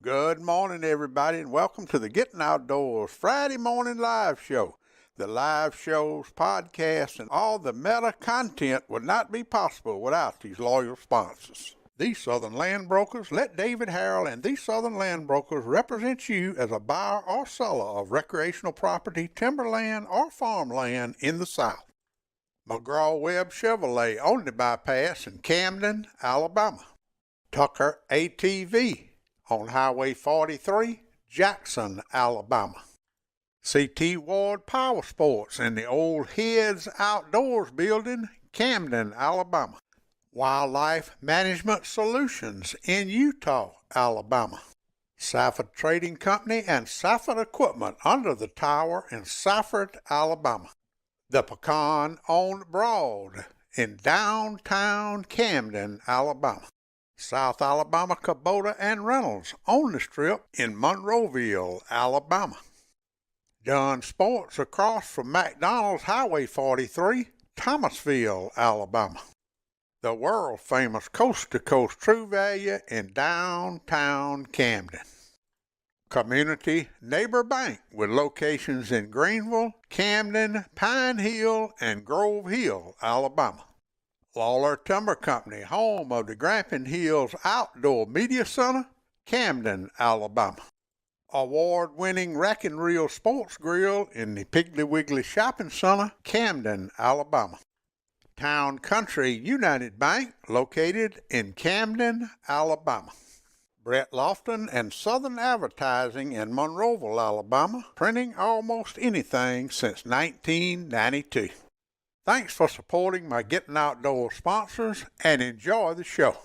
Good morning, everybody, and welcome to the Gettin Outdoors Friday morning live show. The live shows, podcasts, and all the meta content would not be possible without these loyal sponsors. These Southern Land Brokers. Let David Harrell and These Southern Land Brokers represent you as a buyer or seller of recreational property, timberland, or farmland in the South. McGraw-Webb Chevrolet Only Bypass in Camden, Alabama. Tucker ATV on Highway 43, Jackson, Alabama. C.T. Ward Power Sports in the Old Heads Outdoors Building, Camden, Alabama. Wildlife Management Solutions in Eutaw, Alabama. Safford Trading Company and Safford Equipment under the tower in Safford, Alabama. The Pecan on Broad in downtown Camden, Alabama. South Alabama Kubota and Reynolds on the Strip in Monroeville, Alabama. Dunn Sports across from McDonald's Highway 43, Thomasville, Alabama. The world-famous Coast to Coast True Value in downtown Camden. Community Neighbor Bank with locations in Greenville, Camden, Pine Hill, and Grove Hill, Alabama. Lawler Timber Company, home of the Grampian Hills Outdoor Media Center, Camden, Alabama. Award-winning Rack and Reel Sports Grill in the Piggly Wiggly Shopping Center, Camden, Alabama. Town Country United Bank, located in Camden, Alabama. Brett Lofton and Southern Advertising in Monroeville, Alabama, printing almost anything since 1992. Thanks for supporting my Gettin Outdoors sponsors, and enjoy the show.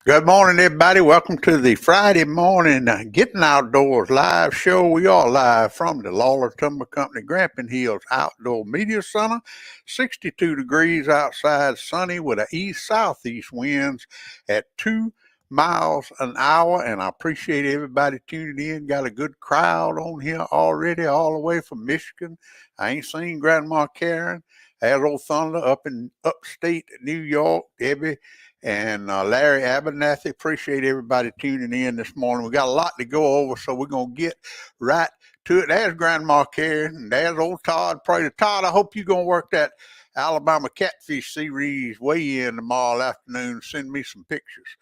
Good morning, everybody. Welcome to the Friday morning Gettin Outdoors live show. We are live from the Lawler Timber Company Grampian Hills Outdoor Media Center. 62 degrees outside, sunny with an east-southeast winds at 2 miles an hour, and I appreciate everybody tuning in. Got a good crowd on here already, all the way from Michigan. I ain't seen Grandma Karen, as old Thunder up in upstate New York, Debbie and Larry Abernathy. Appreciate everybody tuning in this morning. We got a lot to go over, so we're going to get right to it. There's Grandma Karen, and there's old Todd Prater. Todd, I hope you're going to work that Alabama Catfish Series weigh-in tomorrow afternoon. Send me some pictures.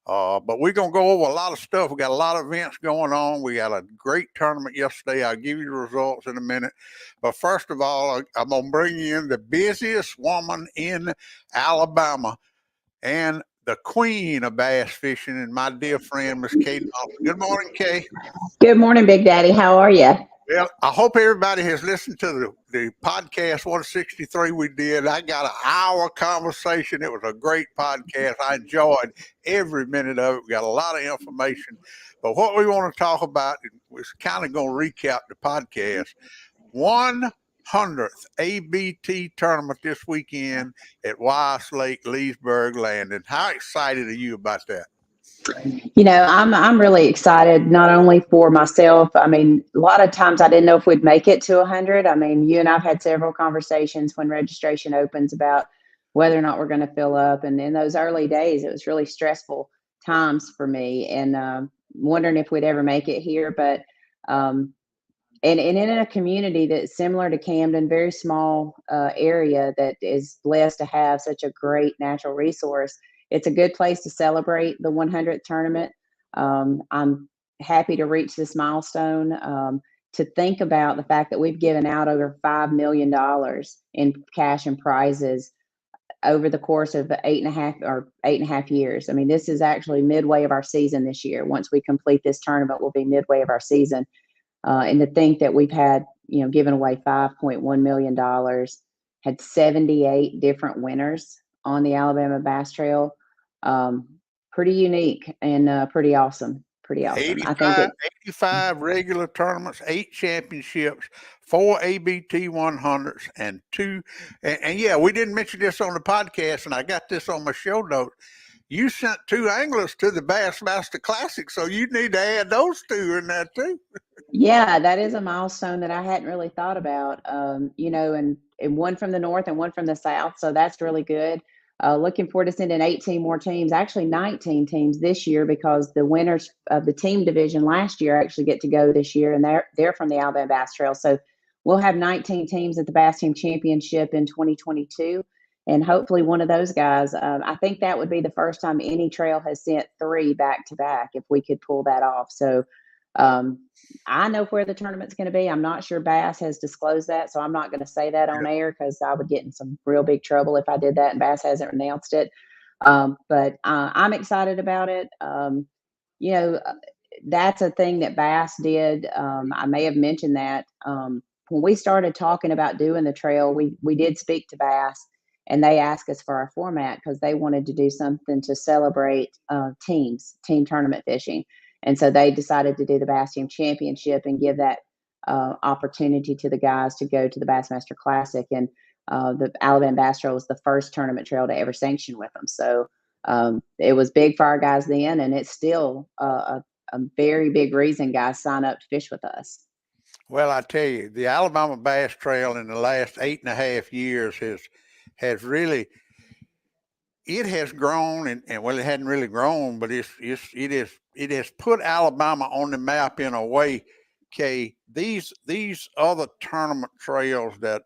But we're going to go over a lot of stuff. We got a lot of events going on. We had a great tournament yesterday. I'll give you the results in a minute. But first of all, I'm going to bring you in the busiest woman in Alabama and the queen of bass fishing, and my dear friend, Miss Kay Donaldson. Good morning, Kay. Good morning, Big Daddy. How are you? Well, I hope everybody has listened to the podcast 163 we did. I got an hour conversation. It was a great podcast. I enjoyed every minute of it. We got a lot of information. But what we want to talk about is kind of going to recap the podcast. 100th ABT Tournament this weekend at Weiss Lake, Leesburg Landing. How excited are you about that? You know, I'm really excited, not only for myself. I mean, a lot of times I didn't know if we'd make it to 100. I mean, you and I've had several conversations when registration opens about whether or not we're going to fill up. And in those early days, it was really stressful times for me, and wondering if we'd ever make it here. But and in a community that's similar to Camden, very small area that is blessed to have such a great natural resource, it's a good place to celebrate the 100th tournament. I'm happy to reach this milestone. To think about the fact that we've given out over $5 million in cash and prizes over the course of 8.5 years. I mean, this is actually midway of our season this year. Once we complete this tournament, we'll be midway of our season. And to think that we've had, given away $5.1 million, had 78 different winners on the Alabama Bass Trail. Pretty unique and pretty awesome. Pretty awesome. 85 regular tournaments, 8 championships, 4 ABT 100s, and 2. And yeah, we didn't mention this on the podcast, and I got this on my show notes. You sent 2 anglers to the Bassmaster Classic, so you need to add those 2 in there too. Yeah, that is a milestone that I hadn't really thought about. And one from the north and one from the south, so that's really good. Looking forward to sending 18 more teams, actually 19 teams this year, because the winners of the team division last year actually get to go this year, and they're from the Alabama Bass Trail. So we'll have 19 teams at the Bass Team Championship in 2022, and hopefully one of those guys. I think that would be the first time any trail has sent 3 back to back if we could pull that off. So I know where the tournament's going to be. I'm not sure Bass has disclosed that, so I'm not going to say that on air because I would get in some real big trouble if I did that and Bass hasn't announced it. But I'm excited about it. That's a thing that Bass did. I may have mentioned that when we started talking about doing the trail, we did speak to Bass, and they asked us for our format because they wanted to do something to celebrate team tournament fishing. And so they decided to do the Bass Team Championship and give that opportunity to the guys to go to the Bassmaster Classic. And the Alabama Bass Trail was the first tournament trail to ever sanction with them. So it was big for our guys then, and it's still a very big reason guys sign up to fish with us. Well, I tell you, the Alabama Bass Trail in the last 8.5 years has really, it has grown, and well, it hadn't really grown, but it has put Alabama on the map in a way. Okay, these other tournament trails that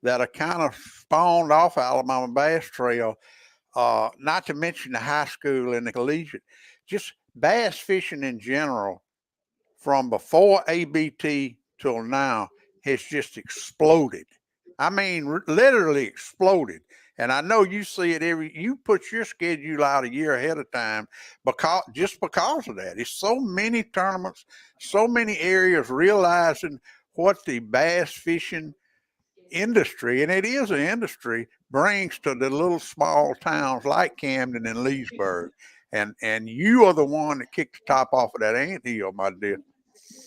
are kind of spawned off Alabama Bass Trail, not to mention the high school and the collegiate, just bass fishing in general, from before ABT till now, has just exploded. I mean, literally exploded. And I know you see it you put your schedule out a year ahead of time because of that. It's so many tournaments, so many areas realizing what the bass fishing industry, and it is an industry, brings to the little small towns like Camden and Leesburg. And you are the one that kicked the top off of that anthill, my dear.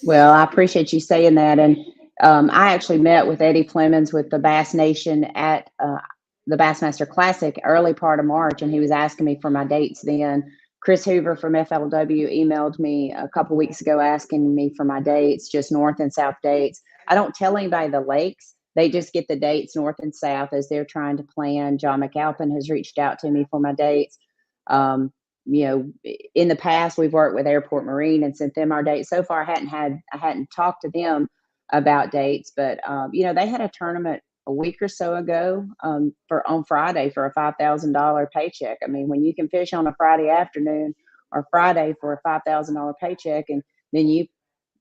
Well, I appreciate you saying that. And I actually met with Eddie Clemens with the Bass Nation at the Bassmaster Classic early part of March, and he was asking me for my dates then. Chris Hoover from FLW emailed me a couple weeks ago asking me for my dates, just north and south dates. I don't tell anybody the lakes. They just get the dates north and south as they're trying to plan. John McAlpin has reached out to me for my dates. In the past, we've worked with Airport Marine and sent them our dates. So far, I hadn't talked to them about dates, but they had a tournament a week or so ago on Friday for a $5,000 paycheck. I mean, when you can fish on a Friday afternoon or Friday for a $5,000 paycheck, and then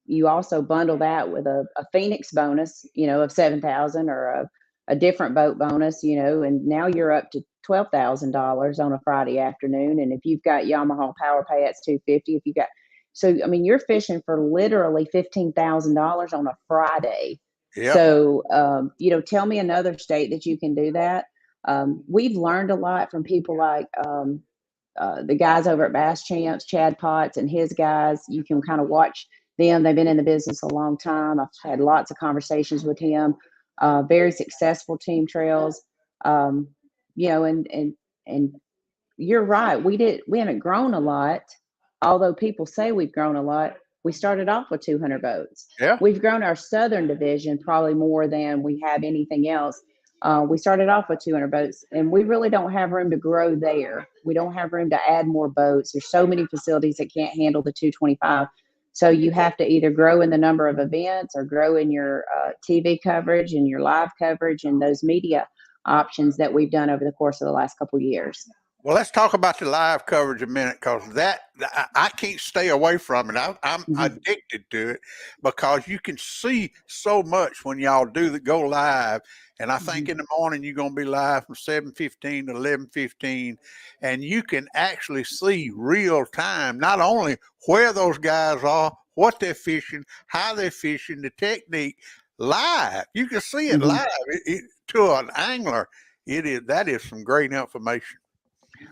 you also bundle that with a Phoenix bonus, of $7,000 or a different boat bonus, and now you're up to $12,000 on a Friday afternoon. And if you've got Yamaha Power Pay, that's $250. You're fishing for literally $15,000 on a Friday. Yep. So, tell me another state that you can do that. We've learned a lot from people like the guys over at Bass Champs, Chad Potts and his guys. You can kind of watch them. They've been in the business a long time. I've had lots of conversations with him. Very successful team trails. And you're right. We haven't grown a lot, although people say we've grown a lot. We started off with 200 boats. Yeah. We've grown our southern division probably more than we have anything else. We started off with 200 boats, and we really don't have room to grow there. We don't have room to add more boats. There's so many facilities that can't handle the 225. So you have to either grow in the number of events or grow in your TV coverage and your live coverage and those media options that we've done over the course of the last couple of years. Well, let's talk about the live coverage a minute, because I can't stay away from it. I'm addicted to it, because you can see so much when y'all go live. And I think in the morning you're going to be live from 7:15 to 11:15, and you can actually see real time, not only where those guys are, what they're fishing, how they're fishing, the technique live. You can see it live. To an angler, that is some great information.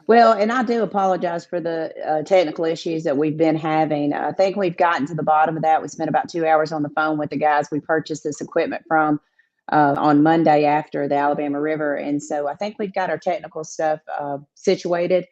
Well, and I do apologize for the technical issues that we've been having. I think we've gotten to the bottom of that. We spent about 2 hours on the phone with the guys we purchased this equipment from on Monday after the Alabama River. And so I think we've got our technical stuff situated.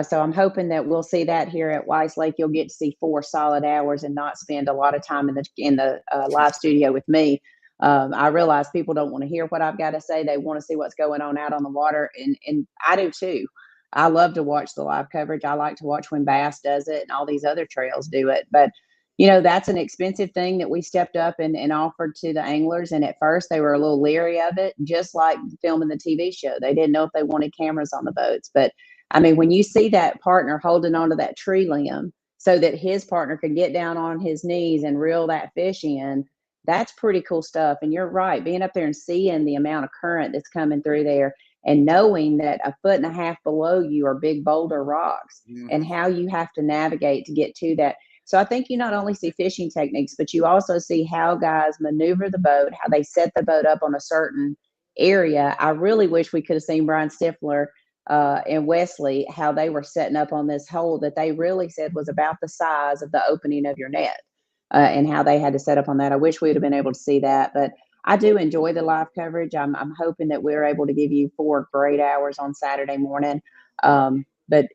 So I'm hoping that we'll see that here at Weiss Lake. You'll get to see 4 solid hours and not spend a lot of time in the live studio with me. I realize people don't want to hear what I've got to say. They want to see what's going on out on the water. And I do too. I love to watch the live coverage. I like to watch when Bass does it and all these other trails do it. But, that's an expensive thing that we stepped up and offered to the anglers. And at first they were a little leery of it, just like filming the TV show. They didn't know if they wanted cameras on the boats. But I mean, when you see that partner holding onto that tree limb so that his partner could get down on his knees and reel that fish in, that's pretty cool stuff. And you're right, being up there and seeing the amount of current that's coming through there, and knowing that 1.5 feet below you are big boulder rocks, and how you have to navigate to get to that. So I think you not only see fishing techniques, but you also see how guys maneuver the boat, how they set the boat up on a certain area. I really wish we could have seen Brian Stifler and Wesley, how they were setting up on this hole that they really said was about the size of the opening of your net, and how they had to set up on that. I wish we would have been able to see that, but I do enjoy the live coverage. I'm hoping that we're able to give you 4 great hours on Saturday morning. But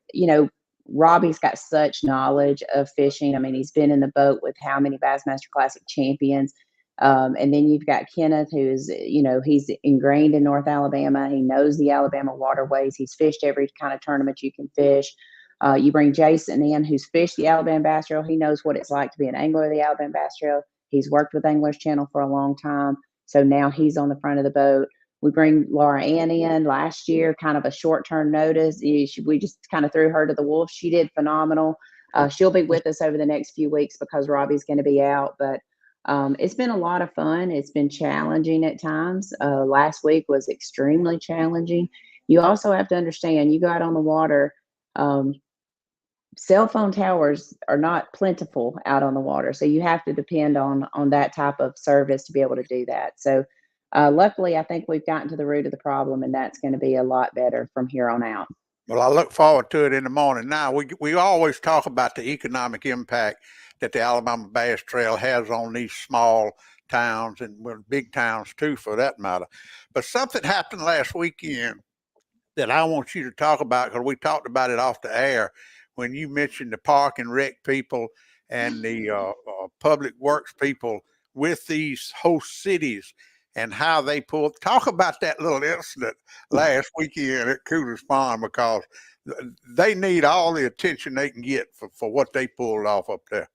Robbie's got such knowledge of fishing. I mean, he's been in the boat with how many Bassmaster Classic champions. And then you've got Kenneth, who's, he's ingrained in North Alabama. He knows the Alabama waterways. He's fished every kind of tournament you can fish. You bring Jason in, who's fished the Alabama Bass Trail. He knows what it's like to be an angler of the Alabama Bass Trail. He's worked with Anglers Channel for a long time. So now he's on the front of the boat. We bring Laura Ann in last year, kind of a short-term notice. We just kind of threw her to the wolves. She did phenomenal. She'll be with us over the next few weeks because Robbie's going to be out. But it's been a lot of fun. It's been challenging at times. Last week was extremely challenging. You also have to understand, you go out on the water, cell phone towers are not plentiful out on the water. So you have to depend on that type of service to be able to do that. So luckily, I think we've gotten to the root of the problem, and that's going to be a lot better from here on out. Well, I look forward to it in the morning. Now, we always talk about the economic impact that the Alabama Bass Trail has on these small towns, and big towns too, for that matter. But something happened last weekend that I want you to talk about, because we talked about it off the air when you mentioned the park and rec people and the public works people with these host cities and how they pulled. Talk about that little incident last weekend at Cooter's Farm, because they need all the attention they can get for what they pulled off up there.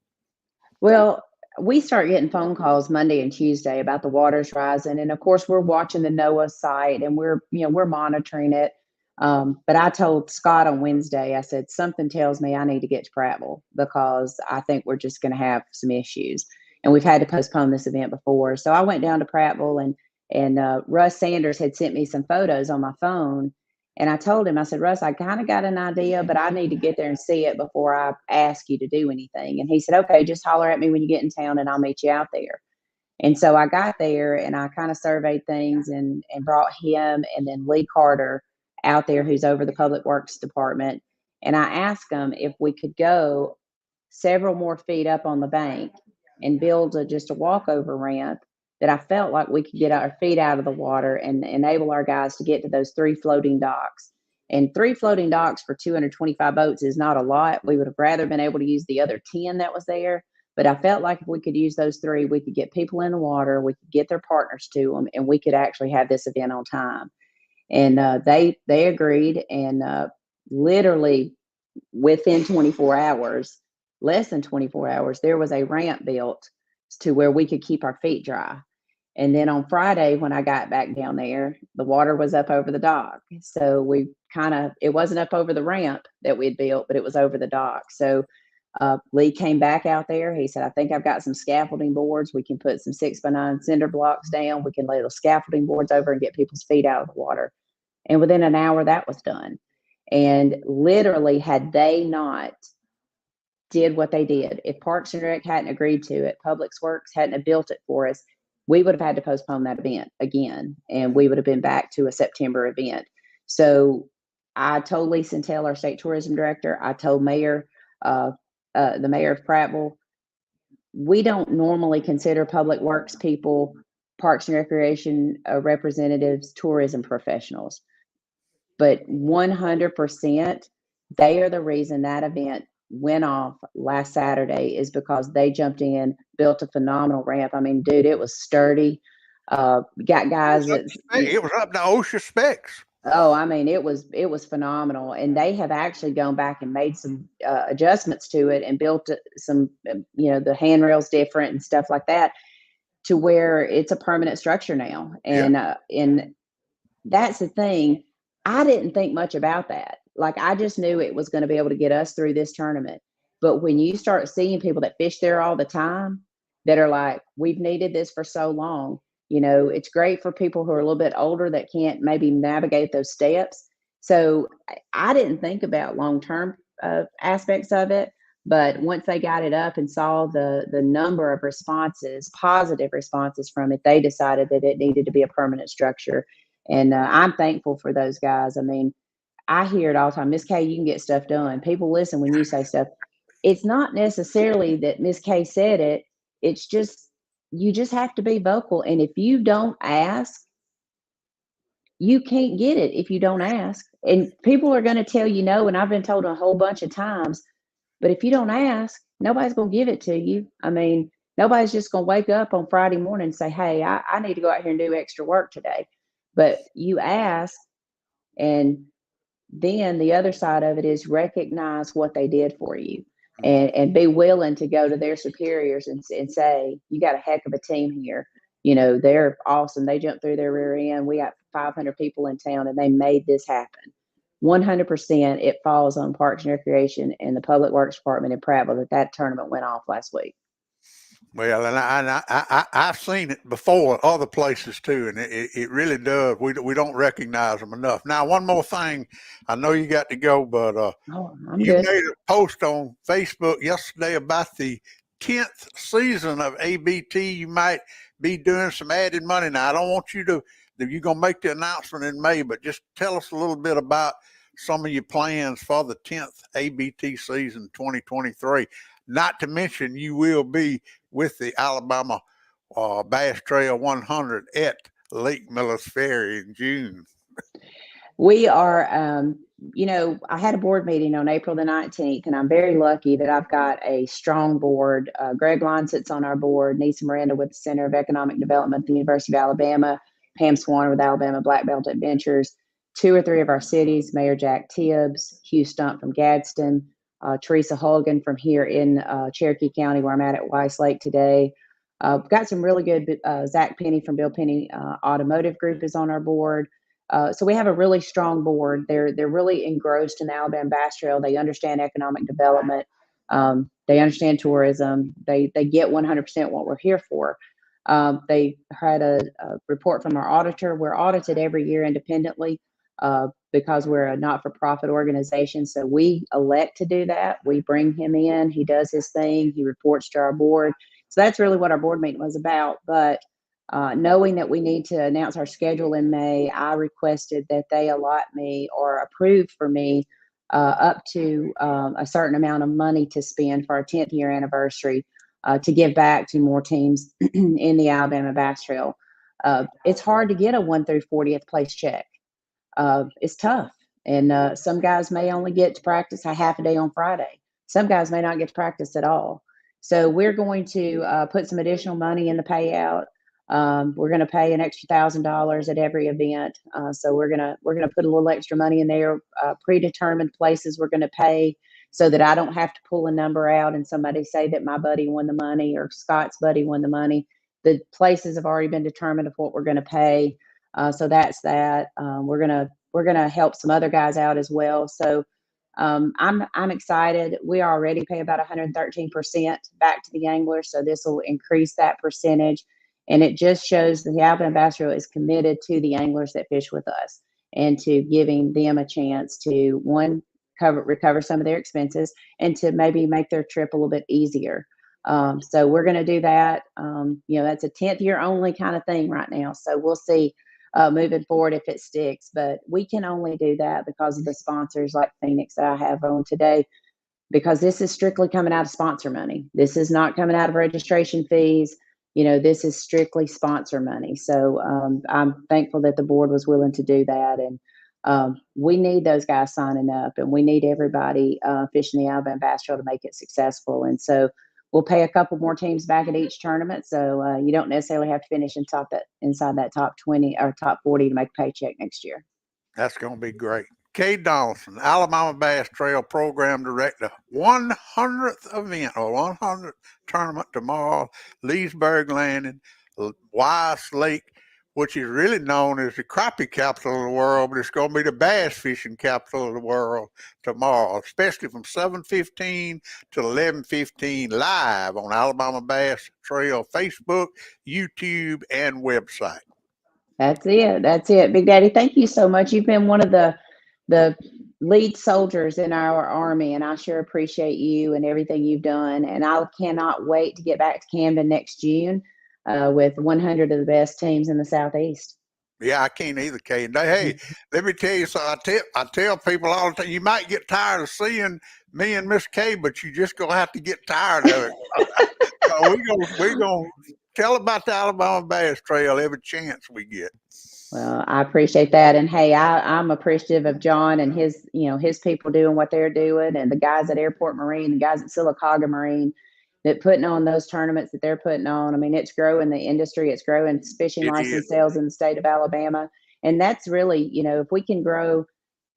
Well, we start getting phone calls Monday and Tuesday about the waters rising. And of course, we're watching the NOAA site and we're monitoring it. But I told Scott on Wednesday, I said, something tells me I need to get to Prattville, because I think we're just going to have some issues. And we've had to postpone this event before. So I went down to Prattville, and Russ Sanders had sent me some photos on my phone. And I told him, I said, Russ, I kind of got an idea, but I need to get there and see it before I ask you to do anything. And he said, okay, just holler at me when you get in town and I'll meet you out there. And so I got there and I kind of surveyed things and brought him and then Lee Carter out there, who's over the public works department. And I asked them if we could go several more feet up on the bank and build just a walkover ramp that I felt like we could get our feet out of the water and enable our guys to get to those 3 floating docks. And 3 floating docks for 225 boats is not a lot. We would have rather been able to use the other 10 that was there. But I felt like if we could use those 3, we could get people in the water, we could get their partners to them, and we could actually have this event on time. And they agreed, and literally within 24 hours, less than 24 hours, there was a ramp built to where we could keep our feet dry. And then on Friday, when I got back down there, the water was up over the dock. So it wasn't up over the ramp that we had built, but it was over the dock. So Lee came back out there. He said, I think I've got some scaffolding boards. We can put some 6x9 cinder blocks down. We can lay those scaffolding boards over and get people's feet out of the water. And within an hour, that was done. And literally, had they not did what they did, if Parks and Rec hadn't agreed to it, Public Works hadn't have built it for us, we would have had to postpone that event again, and we would have been back to a September event. So I told Lisa and Taylor, our state tourism director, I told Mayor, the mayor of Prattville, we don't normally consider Public Works people, Parks and Recreation representatives, tourism professionals. But 100%, they are the reason that event went off last Saturday, is because they jumped in, built a phenomenal ramp. I mean, dude, it was sturdy. Got guys that it was up to OSHA specs. Oh, I mean, it was phenomenal, and they have actually gone back and made some adjustments to it and built some, the handrails different and stuff like that, to where it's a permanent structure now. And and that's the thing. I didn't think much about that. Like, I just knew it was going to be able to get us through this tournament. But when you start seeing people that fish there all the time that are like, we've needed this for so long, it's great for people who are a little bit older that can't maybe navigate those steps. So I didn't think about long-term aspects of it. But once they got it up and saw the number of responses, positive responses from it, they decided that it needed to be a permanent structure. And I'm thankful for those guys. I mean, I hear it all the time. Miss K, you can get stuff done. People listen when you say stuff. It's not necessarily that Miss K said it. It's just, you just have to be vocal. And if you don't ask, you can't get it if you don't ask. And people are going to tell you no. And I've been told a whole bunch of times, but if you don't ask, nobody's going to give it to you. I mean, nobody's just going to wake up on Friday morning and say, hey, I need to go out here and do extra work today. But you ask, and then the other side of it is recognize what they did for you, and be willing to go to their superiors and say, you got a heck of a team here. They're awesome. They jumped through their rear end. We got 500 people in town and they made this happen. 100% it falls on Parks and Recreation and the Public Works Department in Prattville that tournament went off last week. Well, and I've seen it before other places too, and it really does. We don't recognize them enough. Now, one more thing. I know you got to go, but you made a post on Facebook yesterday about the 10th season of ABT. You might be doing some added money. Now, I don't want you to, you're going to make the announcement in May, but just tell us a little bit about some of your plans for the 10th ABT season 2023. Not to mention, you will be with the Alabama Bass Trail 100 at Lake Miller's Ferry in June. We are, I had a board meeting on April the 19th, and I'm very lucky that I've got a strong board. Greg Lyon sits on our board, Nisa Miranda with the Center of Economic Development at the University of Alabama, Pam Swan with Alabama Black Belt Adventures, 2 or 3 of our cities, Mayor Jack Tibbs, Hugh Stump from Gadsden, Teresa Hulgan from here in Cherokee County, where I'm at Weiss Lake today. Got some really good, Zach Penny from Bill Penny Automotive Group is on our board. So we have a really strong board. They're really engrossed in the Alabama Bass Trail. They understand economic development. They understand tourism. They get 100% what we're here for. They had a report from our auditor. We're audited every year independently because we're a not-for-profit organization. So we elect to do that. We bring him in. He does his thing. He reports to our board. So that's really what our board meeting was about. But knowing that we need to announce our schedule in May, I requested that they allot me or approve for me up to a certain amount of money to spend for our 10th year anniversary to give back to more teams in the Alabama Bass Trail. It's hard to get a 1 through 40th place check. It's tough. And some guys may only get to practice a half a day on Friday. Some guys may not get to practice at all. So we're going to put some additional money in the payout. We're going to pay an extra $1,000 at every event. So we're going to put a little extra money in there, predetermined places we're going to pay so that I don't have to pull a number out and somebody say that my buddy won the money or Scott's buddy won the money. The places have already been determined of what we're going to pay. So that's that. We're gonna help some other guys out as well. So I'm excited. We already pay about 113% back to the anglers, so this will increase that percentage. And it just shows that the Alabama Bass Trail is committed to the anglers that fish with us and to giving them a chance to, one, recover some of their expenses and to maybe make their trip a little bit easier. So we're going to do that. That's a 10th year only kind of thing right now. So we'll see moving forward if it sticks. But we can only do that because of the sponsors like Phoenix that I have on today, because this is strictly coming out of sponsor money. This is not coming out of registration fees. This is strictly sponsor money. So I'm thankful that the board was willing to do that. And we need those guys signing up, and we need everybody fishing the Alabama Bass Trail to make it successful. And so we'll pay a couple more teams back at each tournament. So you don't necessarily have to finish inside that top 20 or top 40 to make a paycheck next year. That's going to be great. Kay Donaldson, Alabama Bass Trail Program Director, 100th event or 100th tournament tomorrow, Leesburg Landing, Weiss Lake, which is really known as the crappie capital of the world, but it's going to be the bass fishing capital of the world tomorrow, especially from 7:15 to 11:15 live on Alabama Bass Trail Facebook, YouTube, and website. That's it. Big Daddy, thank you so much. You've been one of the lead soldiers in our Army, and I sure appreciate you and everything you've done. And I cannot wait to get back to Camden next June with 100 of the best teams in the Southeast. Yeah, I can't either, Kay. Hey, let me tell you something. I tell people all the time, you might get tired of seeing me and Miss Kay, but you just gonna have to get tired of it. So we're gonna tell about the Alabama Bass Trail every chance we get. Well, I appreciate that. And hey, I'm appreciative of John and his people doing what they're doing, and the guys at Airport Marine, the guys at Sylacauga Marine that putting on those tournaments that they're putting on. I mean, it's growing the industry, it's growing fishing license sales in the state of Alabama. And that's really, if we can grow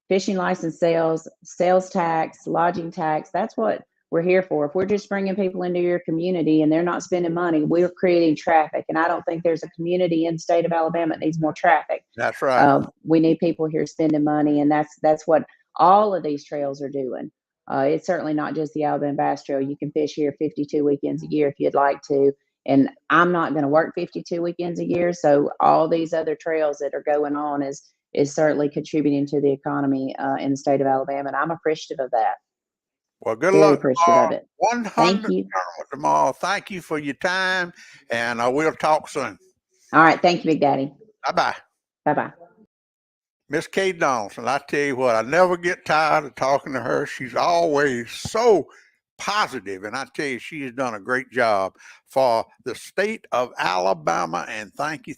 fishing license sales, sales tax, lodging tax, that's what we're here for. If we're just bringing people into your community and they're not spending money, we're creating traffic. And I don't think there's a community in the state of Alabama that needs more traffic. That's right. We need people here spending money, and that's what all of these trails are doing. It's certainly not just the Alabama Bass Trail. You can fish here 52 weekends a year if you'd like to. And I'm not going to work 52 weekends a year. So all these other trails that are going on is certainly contributing to the economy in the state of Alabama. And I'm appreciative of that. Well, good Very luck appreciative tomorrow. of it. 100 Thank you. tomorrow. Thank you for your time, and we'll talk soon. All right. Thank you, Big Daddy. Bye-bye. Bye-bye. Miss Kay Donaldson, I tell you what, I never get tired of talking to her. She's always so positive, and I tell you, she has done a great job for the state of Alabama. And thank you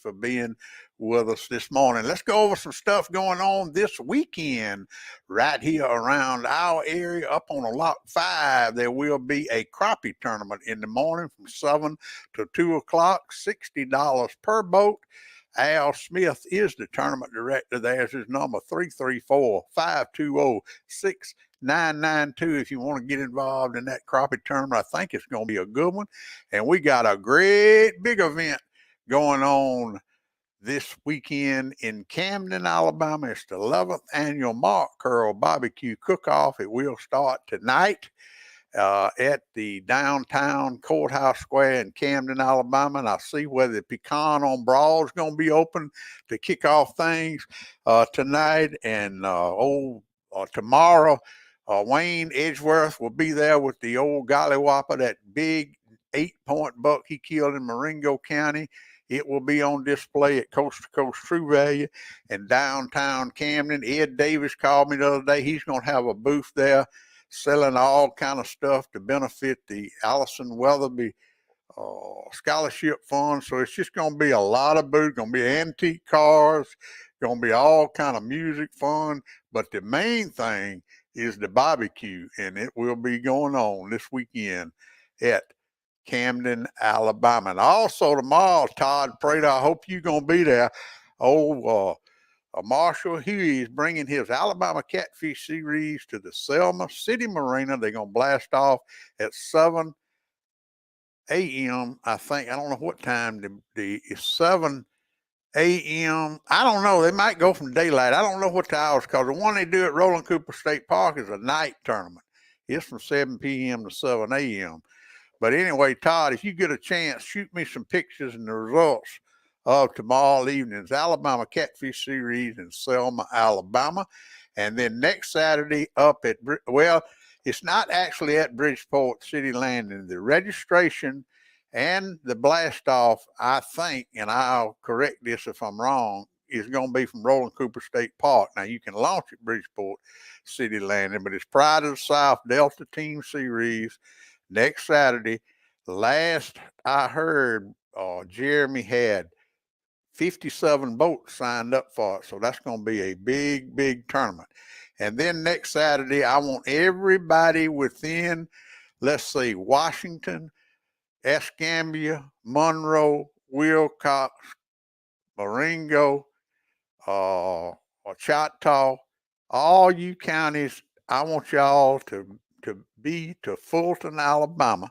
for being with us this morning. Let's go over some stuff going on this weekend right here around our area. Up on Lot 5, there will be a crappie tournament in the morning from 7 to 2 o'clock, $60 per boat. Al Smith is the tournament director. There's his number, 334-520-6992. If you want to get involved in that crappie tournament, I think it's going to be a good one. And we got a great big event going on this weekend in Camden, Alabama. It's the 11th annual Mark Curl Barbecue Cook-Off. It will start tonight at the downtown courthouse square in Camden, Alabama. And I see where the Pecan on Broad is going to be open to kick off things tonight. And tomorrow, Wayne Edgeworth will be there with the old gollywhopper, that big 8-point buck he killed in Marengo County. It will be on display at Coast to Coast True Value in downtown Camden. Ed Davis called me the other day. He's going to have a booth there selling all kind of stuff to benefit the Allison Weatherby scholarship fund. So it's just going to be a lot of booths. Going to be antique cars, going to be all kind of music fun. But the main thing is the barbecue, and it will be going on this weekend at Camden, Alabama. And also tomorrow, Todd Prater, I hope you're going to be there. Marshall Huey is bringing his Alabama Catfish Series to the Selma City Marina. They're going to blast off at 7 a.m. I think. I don't know what time. It's 7 a.m. I don't know. They might go from daylight. I don't know what the hours, because the one they do at Roland Cooper State Park is a night tournament. It's from 7 p.m. to 7 a.m. But anyway, Todd, if you get a chance, shoot me some pictures and the results of tomorrow evening's Alabama Catfish Series in Selma, Alabama. And then next Saturday up at, well, it's not actually at Bridgeport City Landing. The registration and the blast off, I think, and I'll correct this if I'm wrong, is going to be from Roland Cooper State Park. Now, you can launch at Bridgeport City Landing, but it's Pride of the South Delta Team Series next Saturday. Last I heard, Jeremy had 57 boats signed up for it. So that's going to be a big, big tournament. And then next Saturday, I want everybody within, let's see, Washington, Escambia, Monroe, Wilcox, Marengo, Choctaw, all you counties, I want y'all to be to Fulton, Alabama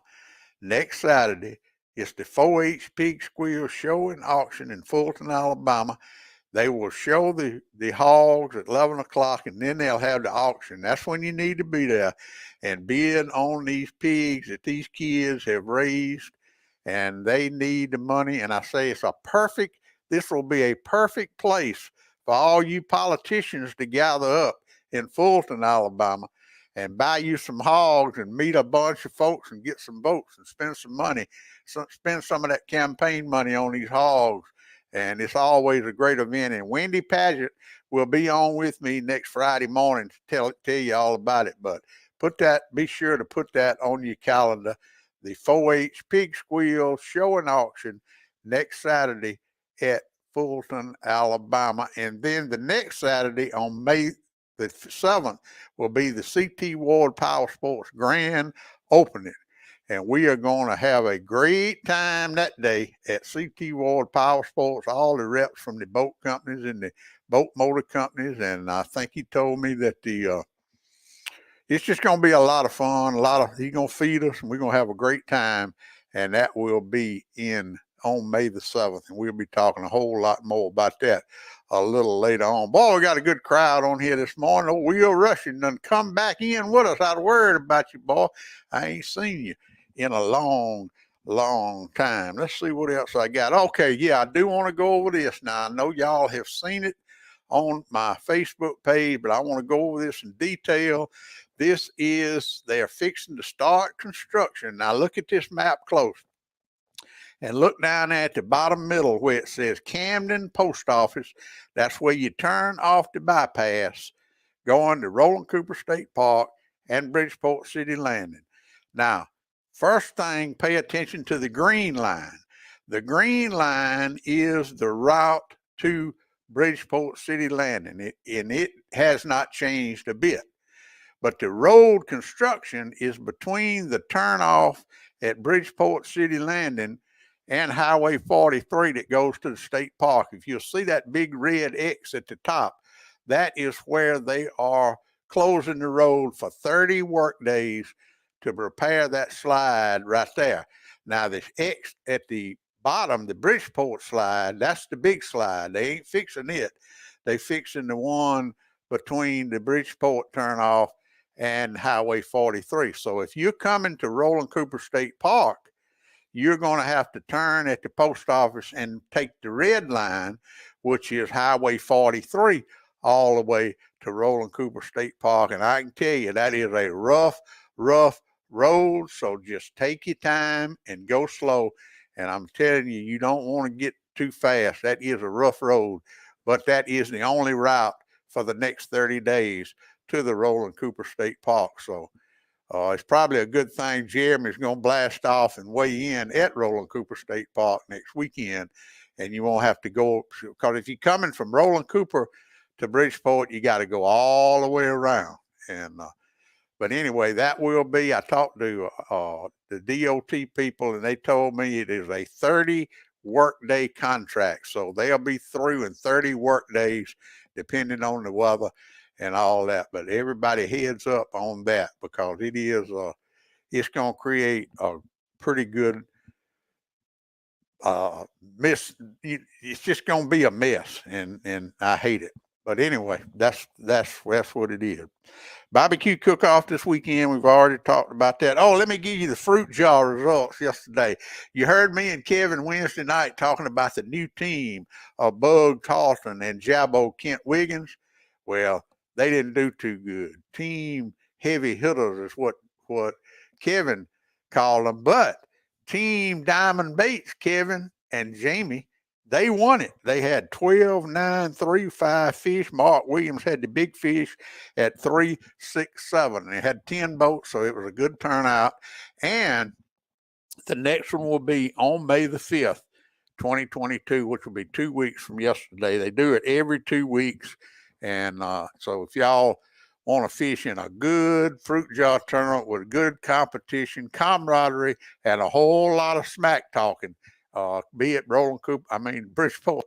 next Saturday. It's the 4-H Pig Squeal Show and Auction in Fulton, Alabama. They will show the hogs at 11 o'clock, and then they'll have the auction. That's when you need to be there and bid on these pigs that these kids have raised, and they need the money. And I say this will be a perfect place for all you politicians to gather up in Fulton, Alabama, and buy you some hogs and meet a bunch of folks and get some votes and spend some money, spend some of that campaign money on these hogs. And it's always a great event. And Wendy Paget will be on with me next Friday morning to tell you all about it. But be sure to put that on your calendar. The 4-H Pig Squeal Show and Auction next Saturday at Fulton, Alabama. And then the next Saturday on May the 7th will be the CT Ward Power Sports Grand Opening. And we are going to have a great time that day at CT Ward Power Sports, all the reps from the boat companies and the boat motor companies. And I think he told me that it's just going to be a lot of fun. He's going to feed us, and we're going to have a great time. And that will be on May the 7th. And we'll be talking a whole lot more about that a little later on. Boy, we got a good crowd on here this morning. Oh, Will Rushing done come back in with us. I was worried about you, boy. I ain't seen you in a long time. Let's see what else I got. Okay, yeah, I do want to go over this. Now, I know y'all have seen it on my Facebook page, but I want to go over this in detail. They're fixing to start construction. Now, look at this map close. And look down there at the bottom middle where it says Camden Post Office. That's where you turn off the bypass going to Roland Cooper State Park and Bridgeport City Landing. Now, first thing, pay attention to the green line. The green line is the route to Bridgeport City Landing, and it has not changed a bit. But the road construction is between the turnoff at Bridgeport City Landing and Highway 43 that goes to the state park. If you'll see that big red X at the top, that is where they are closing the road for 30 work days to repair that slide right there. Now, the X at the bottom, the Bridgeport slide, that's the big slide. They ain't fixing it. They fixing the one between the Bridgeport turnoff and Highway 43. So if you're coming to Roland Cooper State Park, you're going to have to turn at the post office and take the red line, which is Highway 43, all the way to Roland Cooper State Park. And I can tell you that is a rough road. So just take your time and go slow. And I'm telling you, you don't want to get too fast. That is a rough road, but that is the only route for the next 30 days to the Roland Cooper State Park. So it's probably a good thing Jeremy's going to blast off and weigh in at Roland Cooper State Park next weekend, and you won't have to go, because if you're coming from Roland Cooper to Bridgeport, you got to go all the way around. And but anyway, that will be, I talked to the DOT people, and they told me it is a 30 workday contract. So they'll be through in 30 work days, depending on the weather and all that. But everybody heads up on that because it is it's going to create a pretty good mess. It's just going to be a mess, and I hate it. But anyway, that's what it is. Barbecue cook-off this weekend. We've already talked about that. Oh, let me give you the fruit jar results yesterday. You heard me and Kevin Wednesday night talking about the new team of Bug Carlson and Jabbo Kent Wiggins. Well, they didn't do too good. Team heavy hitters is what Kevin called them. But Team Diamond Baits, Kevin and Jamie, they won it. They had 12, 9, 3, 5 fish. Mark Williams had the big fish at 3, 6, 7. They had 10 boats, so it was a good turnout. And the next one will be on May the 5th, 2022, which will be 2 weeks from yesterday. They do it every 2 weeks. And so if y'all want to fish in a good fruit jar tournament with good competition, camaraderie, and a whole lot of smack talking, be it Bridgeport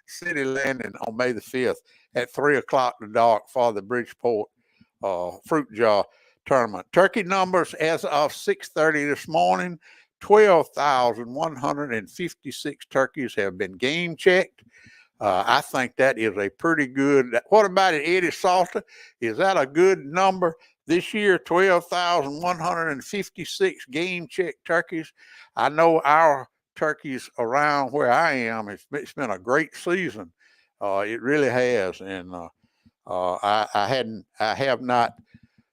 City Landing on May the 5th at 3 o'clock in the dark for the Bridgeport fruit jar tournament. Turkey numbers as of 6:30 this morning, 12,156 turkeys have been game checked. I think that is a pretty good. What about it, Eddie Salter? Is that a good number this year? 12,156 game check turkeys. I know our turkeys around where I am. It's been a great season. It really has, and I have not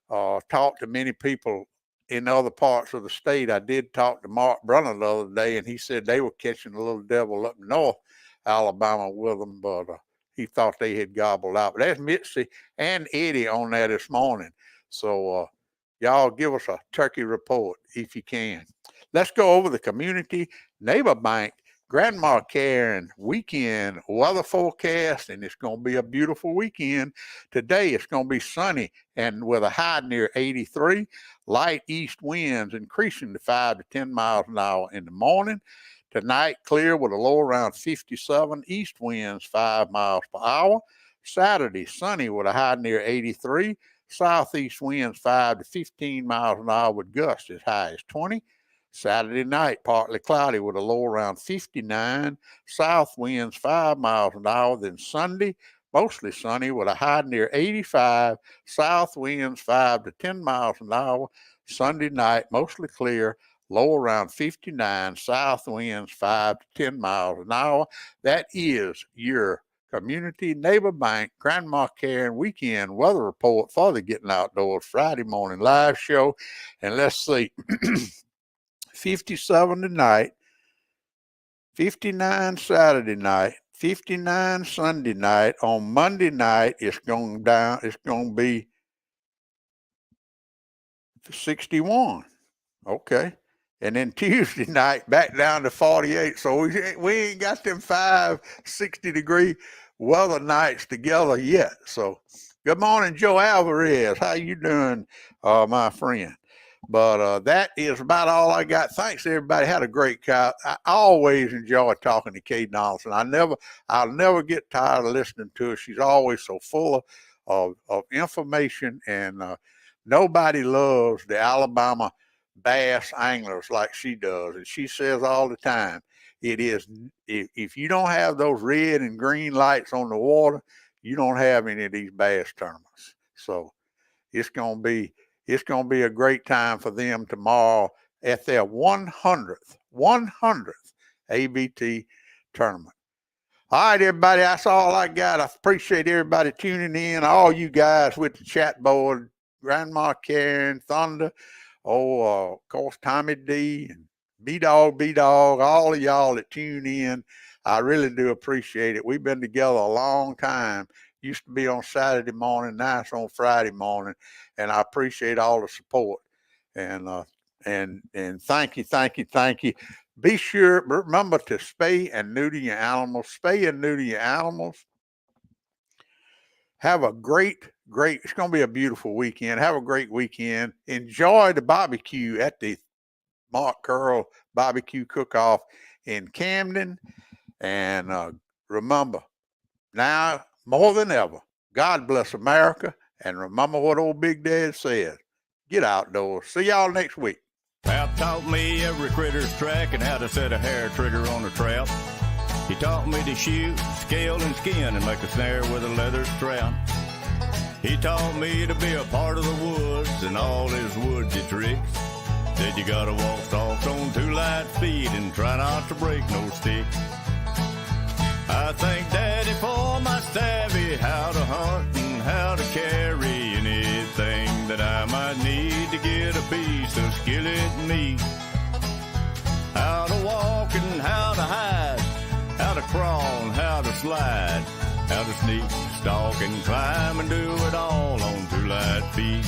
talked to many people in other parts of the state. I did talk to Mark Brunner the other day, and he said they were catching a little devil up north Alabama with them, but he thought they had gobbled out. But that's Mitzi and Eddie on that this morning. So y'all give us a turkey report if you can. Let's go over the community neighbor bank Grandma Karen weekend weather forecast, and it's going to be a beautiful weekend. Today it's going to be sunny and with a high near 83, light east winds increasing to 5 to 10 miles an hour in the morning. Tonight, clear with a low around 57, east winds 5 miles per hour. Saturday, sunny with a high near 83, southeast winds 5 to 15 miles an hour with gusts as high as 20. Saturday night, partly cloudy with a low around 59, south winds 5 miles an hour. Then Sunday, mostly sunny with a high near 85, south winds 5 to 10 miles an hour. Sunday night, mostly clear, low around 59, south winds 5 to 10 miles an hour. That is your community neighbor bank Grandma Karen weekend weather report for the Getting Outdoors Friday morning live show. And let's see, 57 tonight, 59 Saturday night, 59 Sunday night. On Monday night, it's going to be 61. Okay. And then Tuesday night, back down to 48. So we ain't got them 60-degree weather nights together yet. So good morning, Joe Alvarez. How you doing, my friend? But that is about all I got. Thanks, everybody. Had a great call. I always enjoy talking to Kay Donaldson. I'll never get tired of listening to her. She's always so full of information, and nobody loves the Alabama bass anglers like she does. And she says all the time, it is, if you don't have those red and green lights on the water, you don't have any of these bass tournaments. So it's going to be a great time for them tomorrow at their 100th ABT tournament. All right, everybody, that's all I got. I appreciate everybody tuning in, all you guys with the chat board, Grandma Karen, Thunder, of course, Tommy D, and B-Dog, all of y'all that tune in. I really do appreciate it. We've been together a long time. Used to be on Saturday morning, now it's on Friday morning, and I appreciate all the support. And thank you. Be sure, remember to spay and neuter your animals. Spay and neuter your animals. Have a great, it's going to be a beautiful weekend. Have a great weekend. Enjoy the barbecue at the Mark Curl Barbecue Cook-Off in Camden. And remember, now more than ever. God bless America, and remember what old Big Dad said. Get outdoors. See y'all next week. Pap taught me every critter's track and how to set a hair trigger on a trap. He taught me to shoot, scale, and skin and make a snare with a leather strap. He taught me to be a part of the woods and all his woodsy tricks. Said you gotta walk soft on 2 light feet and try not to break no sticks. I thank Daddy for my savvy, how to hunt and how to carry anything that I might need to get a piece of skillet meat. How to walk and how to hide, how to crawl and how to slide, how to sneak, stalk, and climb and do it all on 2 light feet.